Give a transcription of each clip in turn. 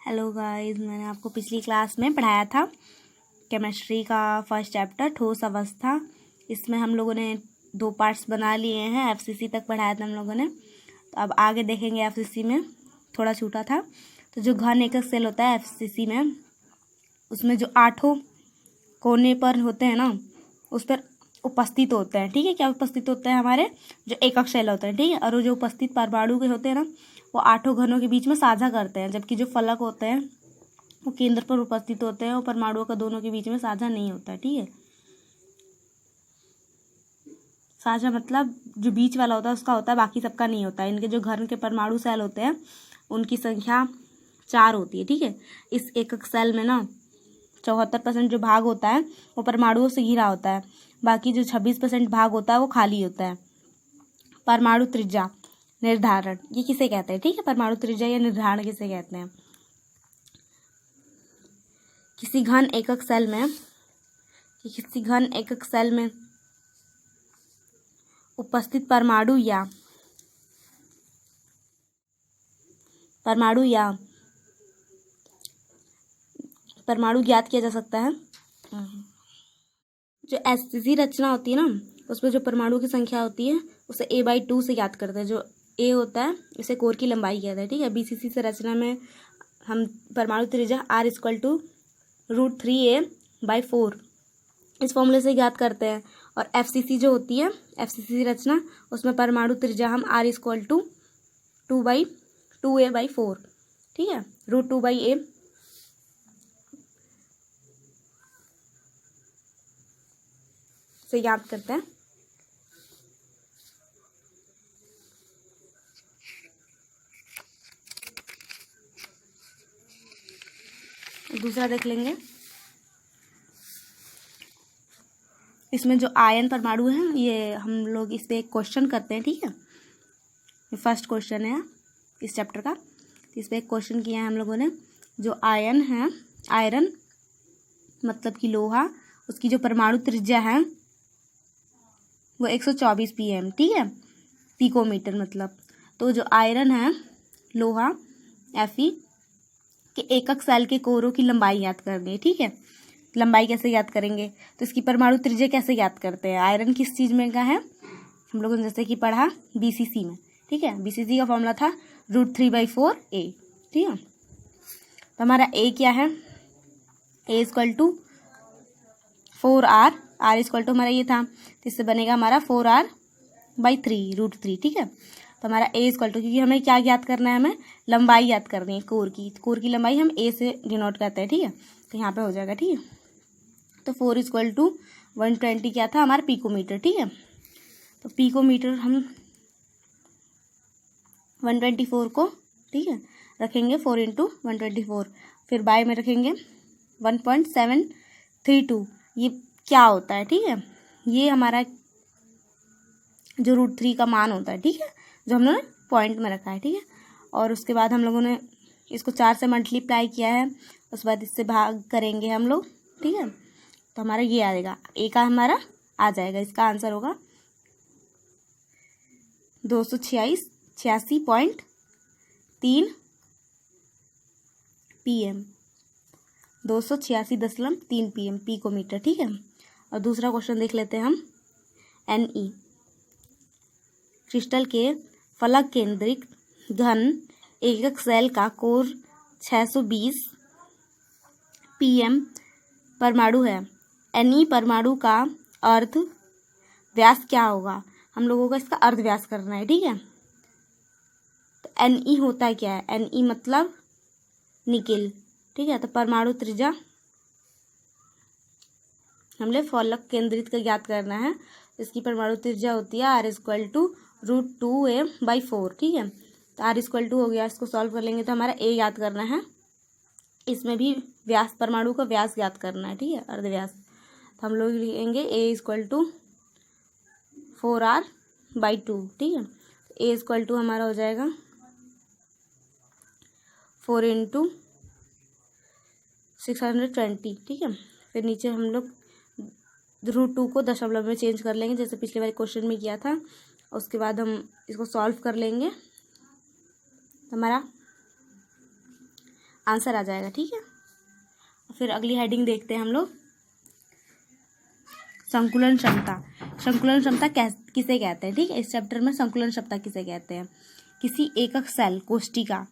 Hello guys, मैंने आपको पिछली क्लास में पढ़ाया था केमिस्ट्री का फर्स्ट चैप्टर ठोस अवस्था। इसमें हम लोगों ने 2 पार्ट्स बना लिए हैं। एफसीसी तक पढ़ाया था हम लोगों ने। तो अब आगे देखेंगे। एफसीसी में थोड़ा छूटा था। तो जो घन एकक सेल होता है एफसीसी में, उसमें जो 8 कोने पर होते हैं ना, उस पर उपस्थित होते हैं। ठीक है, क्या उपस्थित होते हैं? हमारे जो एकक सेल होते हैं। ठीक है, और वो जो उपस्थित परमाणु के होते हैं ना, वो 8 घनों के बीच में साझा करते हैं। जबकि जो फलक होते हैं वो केंद्र पर उपस्थित होते हैं और परमाणुओं का दोनों के बीच में साझा नहीं होता है। ठीक है, साझा मतलब जो बीच वाला होता है उसका होता है, बाकी सबका नहीं होता है। इनके जो घन के परमाणु सेल होते हैं उनकी संख्या 4 होती है। ठीक है, इस एकक सेल में ना 74% जो भाग होता है वो परमाणुओं से घिरा होता है। बाकी जो 26% भाग होता है वो खाली होता है। परमाणु त्रिज्या निर्धारण ये किसे कहते हैं? ठीक है, परमाणु त्रिज्या या निर्धारण किसे कहते हैं? किसी घन एकक सेल में उपस्थित परमाणु ज्ञात किया जा सकता है। जो एससीसी रचना होती है ना, उसमें जो परमाणु की संख्या होती है उसे a/2 से ज्ञात करते हैं। जो a होता है इसे कोर की लंबाई कहते हैं। ठीक है, बीसीसी से रचना में हम परमाणु त्रिज्या r = √3a/4 इस फॉर्मूले से ज्ञात करते हैं। और एफसीसी जो होती है, एफसीसी रचना, उसमें परमाणु त्रिज्या हम r = 2/2a/4, ठीक है, √2/a से ज्ञात करते हैं। दूसरा देख लेंगे। इसमें जो आयन परमाणु है, ये हम लोग इस पे एक क्वेश्चन करते हैं। ठीक है, ये फर्स्ट क्वेश्चन है इस चैप्टर का। इस पे एक क्वेश्चन किया है हम लोगों ने। जो आयन है, आयरन मतलब कि लोहा, उसकी जो परमाणु त्रिज्या है वो 124 pm, ठीक है, पिकोमीटर मतलब। तो जो आयरन है, लोहा, Fe के एकक सेल के कोरों की लंबाई ज्ञात करनी है। ठीक है, लंबाई कैसे ज्ञात करेंगे? तो इसकी परमाणु त्रिज्या कैसे ज्ञात करते हैं? आयरन किस चीज में का है? हम लोगों ने जैसे कि पढ़ा बीसीसी में। ठीक है, बीसीसी का फॉर्मूला था √3/4a। ठीक है, तो हमारा a क्या है? a = 4r, r = हमारा ये था, तो इससे बनेगा हमारा 4r/3 √3। ठीक है, तो हमारा a = क्योंकि हमें क्या ज्ञात करना है? हमें लंबाई ज्ञात करनी है कोर की। कोर की लंबाई हम a से डिनोट करते हैं। ठीक है, तो यहाँ पे हो जाएगा। ठीक है, तो 4 = 120 क्या था? हमारा पिकोमीटर। ठीक है, तो पिकोमीटर हम 124 को, ठीक है, रखेंगे 4 × 124, फिर बाय में रखेंगे 1.732। ये क्या होता है? ठीक है, ये हमारा जो √3 का मान होता है। ठीक है, जो हम लोगों ने पॉइंट में रखा है। ठीक है, और उसके बाद हम लोगों ने इसको 4 से मल्टीप्लाई किया है। उसके बाद इससे भाग करेंगे हम लोग। ठीक है, तो हमारा ये आएगा, ए का हमारा आ जाएगा। इसका आंसर होगा 286.3 pm, 286.3 pm पिकोमीटर। ठीक है, और दूसरा क्वेश्चन देख लेते हैं हम। Ne क्रिस्टल के फलक केंद्रित घन एकक सेल का कोर 620 pm परमाणु है। Ne परमाणु का अर्ध व्यास क्या होगा? हम लोगों को इसका अर्ध व्यास करना है। ठीक है, तो Ne होता क्या है? Ne मतलब निकेल। ठीक है, तो परमाणु त्रिज्या हमने फलक केंद्रित का ज्ञात करना है। इसकी परमाणु त्रिज्या होती है r = √2a/4। ठीक है, तो r = हो गया। इसको सॉल्व कर लेंगे तो हमारा a याद करना है। इसमें भी व्यास, परमाणु का व्यास ज्ञात करना है। ठीक है, अर्धव्यास। तो हम लोग लिखेंगे a = 4r/2। ठीक है, a = हमारा हो जाएगा 4 × 620। ठीक है, फिर नीचे हम लोग √2 को दशमलव में चेंज कर लेंगे, जैसे पिछले बार क्वेश्चन में किया था। उसके बाद हम इसको सॉल्व कर लेंगे। हमारा आंसर आ जाएगा। ठीक है, फिर अगली हेडिंग देखते हैं हम लोग, संकुलन क्षमता। संकुलन क्षमता किसे कहते हैं? ठीक है, इस चैप्टर में संकुलन क्षमता किसे कहते हैं? किसी एकक सेल कोशिका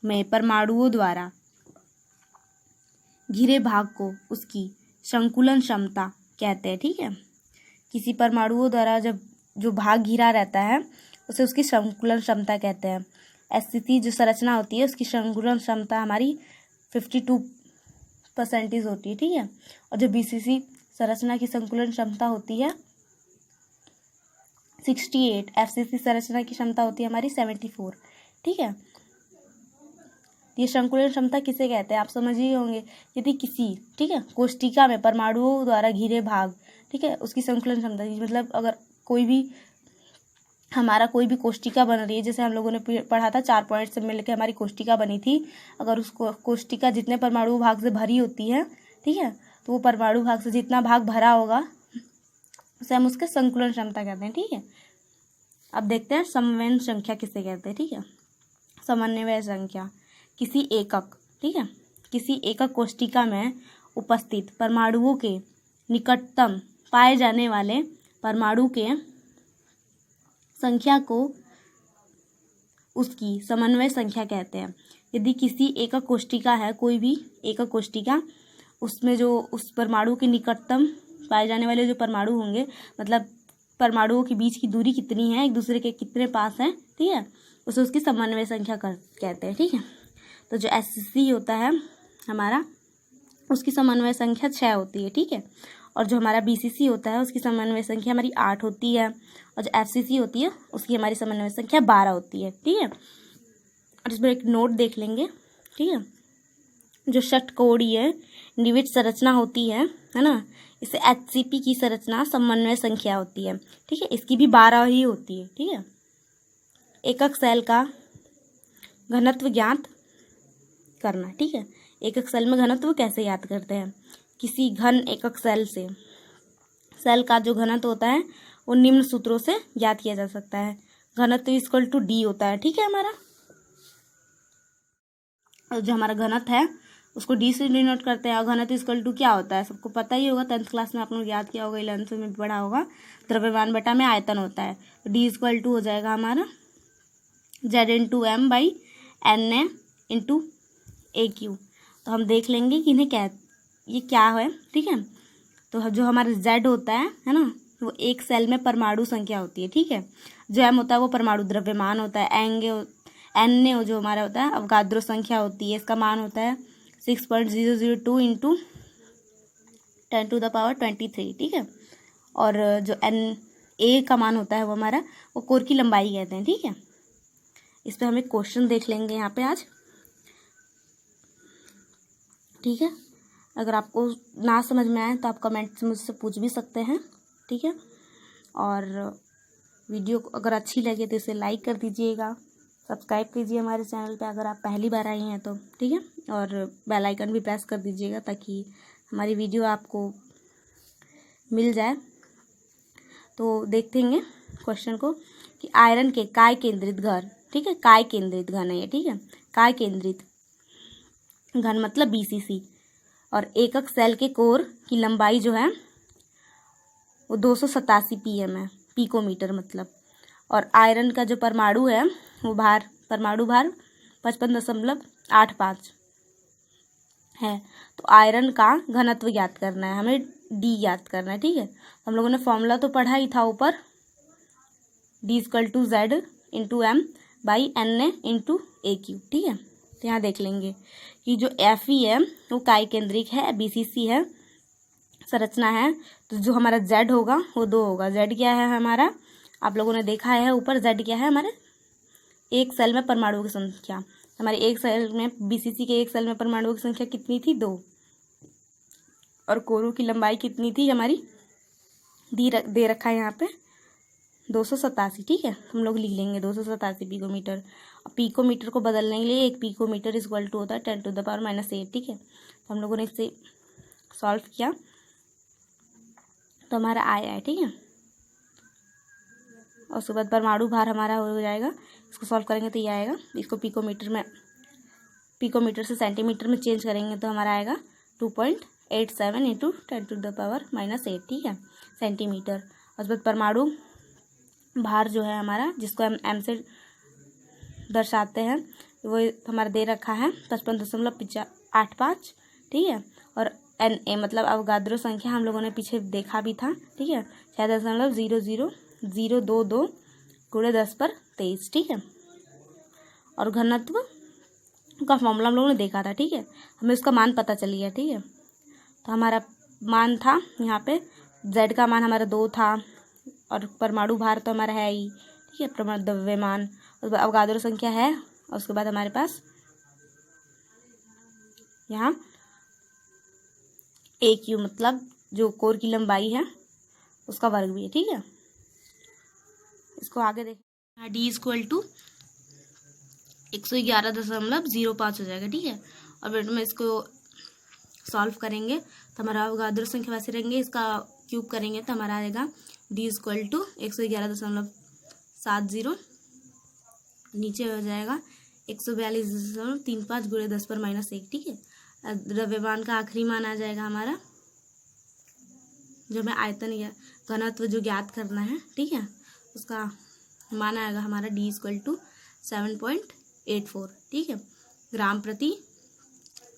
में परमाणुओं द्वारा घिरे भाग को उसकी संकुलन क्षमता कहते हैं। ठीक है, किसी परमाणुओं द्वारा जब जो भाग घिरा रहता है उसे उसकी संकुलन क्षमता कहते हैं। एससीसी जो संरचना होती है उसकी संकुलन क्षमता हमारी 52% होती है। ठीक है, और जो बीसीसी संरचना की संकुलन क्षमता होती है 68। एफसीसी संरचना की क्षमता होती है हमारी 74। ठीक है, ये संकुलन क्षमता किसे कहते हैं आप समझ ही होंगे। यदि किसी, ठीक है, कोशिका में परमाणुओं द्वारा घिरे भाग, ठीक है, उसकी संकुलन क्षमता, मतलब अगर कोई भी हमारा कोई भी कोशिका बन रही है, जैसे हम लोगों ने पढ़ा था 4 पॉइंट से मिलकर हमारी कोशिका बनी थी, अगर उस कोशिका जितने परमाणु भाग से भरी होती है, ठीक है, तो वो परमाणु भाग से जितना भाग भरा होगा उसे हम उसके संकुलन क्षमता कहते हैं। ठीक है, अब देखते हैं समन्वय संख्या किसे कहते हैं। ठीक है, समन्वय संख्या किसी एकक, ठीक है, किसी एकक कोशिका में उपस्थित परमाणुओं के निकटतम पाए जाने वाले परमाणु के संख्या को उसकी समन्वय संख्या कहते हैं। यदि किसी एकक कोशिका है, कोई भी एकक कोशिका, उसमें जो उस परमाणु के निकटतम पाए जाने वाले जो परमाणु होंगे, मतलब परमाणुओं के बीच की दूरी कितनी है, एक दूसरे के कितने पास है, ठीक है, उसे उसकी समन्वय संख्या कहते हैं। ठीक है, तो जो एससीसी होता है हमारा, उसकी समन्वय संख्या 6 होती है। ठीक है, और जो हमारा बीसीसी होता है उसकी समन्वय संख्या हमारी 8 होती है, और जो एफसीसी होती है उसकी हमारी समन्वय संख्या 12 होती है। ठीक है, और इसमें एक नोट देख लेंगे। ठीक है, जो षटकोणीय निविड संरचना होती है ना, इसे एचसीपी की संरचना समन्वय संख्या होती है। ठीक है, इसकी भी 12 ही होती है। ठीक है, एकक सेल का घनत्व ज्ञात करना। ठीक है, एकक सेल में घनत्व कैसे याद करते हैं? किसी घन एकक सेल का जो घनत्व होता है वो निम्न सूत्रों से ज्ञात किया जा सकता है। घनत्व इक्वल टू डी होता है। ठीक है, हमारा और जो हमारा घनत्व है उसको डी से डिनोट करते हैं। और घनत्व इक्वल टू क्या होता है सबको पता ही होगा, 10th क्लास में आप लोग याद किया होगा, 11th में भी पढ़ा होगा, द्रव्यमान बटा में आयतन होता है। तो डी इक्वल टू हो जाएगा हमारा Z/m/Na × AQ। तो हम देख लेंगे कि इन्हें ये क्या है। ठीक है, तो जो हमारा Z होता है ना, वो एक सेल में परमाणु संख्या होती है। ठीक है, जो M होता है वो परमाणु द्रव्यमान होता है। Na जो हमारा होता है अवगाद्रो संख्या होती है, इसका मान होता है 6.002 × 10⁻23। ठीक है, और जो Na का मान होता है वो हमारा वो कोर की लंबाई कहते हैं। ठीक है, इस पर हम एक क्वेश्चन देख लेंगे यहाँ पे आज। ठीक है, अगर आपको ना समझ में आए तो आप कमेंट से मुझसे पूछ भी सकते हैं। ठीक है, और वीडियो अगर अच्छी लगे तो इसे लाइक कर दीजिएगा, सब्सक्राइब कीजिए हमारे चैनल पे अगर आप पहली बार आई हैं तो। ठीक है, और बेल आइकन भी प्रेस कर दीजिएगा ताकि हमारी वीडियो आपको मिल जाए। तो देखते हैं क्वेश्चन को कि आयरन के काय केंद्रित घन, ठीक है, काय केंद्रित घन है ये। ठीक है, काय केंद्रित घन मतलब बीसीसी, और एकक सेल के कोर की लंबाई जो है वो 287 pm है, पिकोमीटर मतलब। और आयरन का जो परमाणु है वो परमाणु भार 55.85 है। तो आयरन का घनत्व ज्ञात करना है, हमें डी ज्ञात करना है। ठीक है, हम लोगों ने फॉर्मूला तो पढ़ा ही था ऊपर, D = Z/m/Na × AQ। ठीक है, तो यहाँ देख लेंगे कि जो Fe है वो काय केंद्रिक है, BCC है, संरचना है, तो जो हमारा Z होगा वो 2 होगा। Z क्या है हमारा, आप लोगों ने देखा है ऊपर, Z क्या है हमारे एक सेल में परमाणुओं की संख्या। हमारे एक सेल में BCC के एक सेल में परमाणुओं की संख्या कितनी थी? 2। और कोरों की लंबाई कितनी थी हमारी, दे रखा है यहाँ पे 287। ठीक है, हम लोग लिख लेंगे 287 पिकोमीटर। पिकोमीटर को बदलने के लिए 1 पिकोमीटर इक्वल टू होता है 10⁻⁻8। ठीक है, तो हम लोगों ने इसे सॉल्व किया तो हमारा आया है। ठीक है, और उसके बाद परमाणु भार हमारा हो जाएगा, इसको सॉल्व करेंगे तो ये आएगा। इसको पिकोमीटर से सेंटीमीटर में चेंज करेंगे तो हमारा आएगा 2.87 इंटू 10⁻⁸, ठीक है, सेंटीमीटर। और उसके बाद परमाणु भार जो है हमारा, जिसको हम m से दर्शाते हैं, वो हमारा दे रखा है 55.85, ठीक है। और Na मतलब अवगाद्रो संख्या हम लोगों ने पीछे देखा भी था, ठीक है, 6.00022 गुणे 10⁻23, ठीक है। और घनत्व का फॉर्मूला हम लोगों ने देखा था, ठीक है, हमें उसका मान पता चल गया, ठीक है। तो हमारा मान था यहाँ पे z का मान हमारा 2 था, और परमाणु भार तो हमारा है ही, ठीक है, परमाणु द्रव्यमान, अवगाद्रो संख्या है, और उसके बाद हमारे पास यहाँ AQ मतलब जो कोर की लंबाई है उसका वर्ग भी है, ठीक है। इसको आगे देख, D = 111.05 हो जाएगा, ठीक है। और बेट में इसको सॉल्व करेंगे तो हमारा अवगाद्रो संख्या वैसे रहेंगे, इसका क्यूब करेंगे तो हमारा आएगा D = 111.70, नीचे हो जाएगा 142.35 गुणे 10⁻⁻1, ठीक है। द्रव्यमान का आखिरी मान आ जाएगा हमारा, जो हमें आयतन या घनत्व जो ज्ञात करना है, ठीक है, उसका मान आएगा हमारा D = 7.84, ठीक है, ग्राम प्रति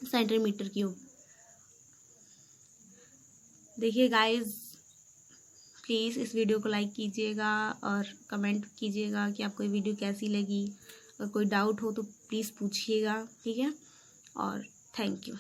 सेंटीमीटर क्यूब। देखिए गाइस, प्लीज़ इस वीडियो को लाइक कीजिएगा और कमेंट कीजिएगा कि आपको ये वीडियो कैसी लगी। अगर कोई डाउट हो तो प्लीज़ पूछिएगा, ठीक है, और थैंक यू।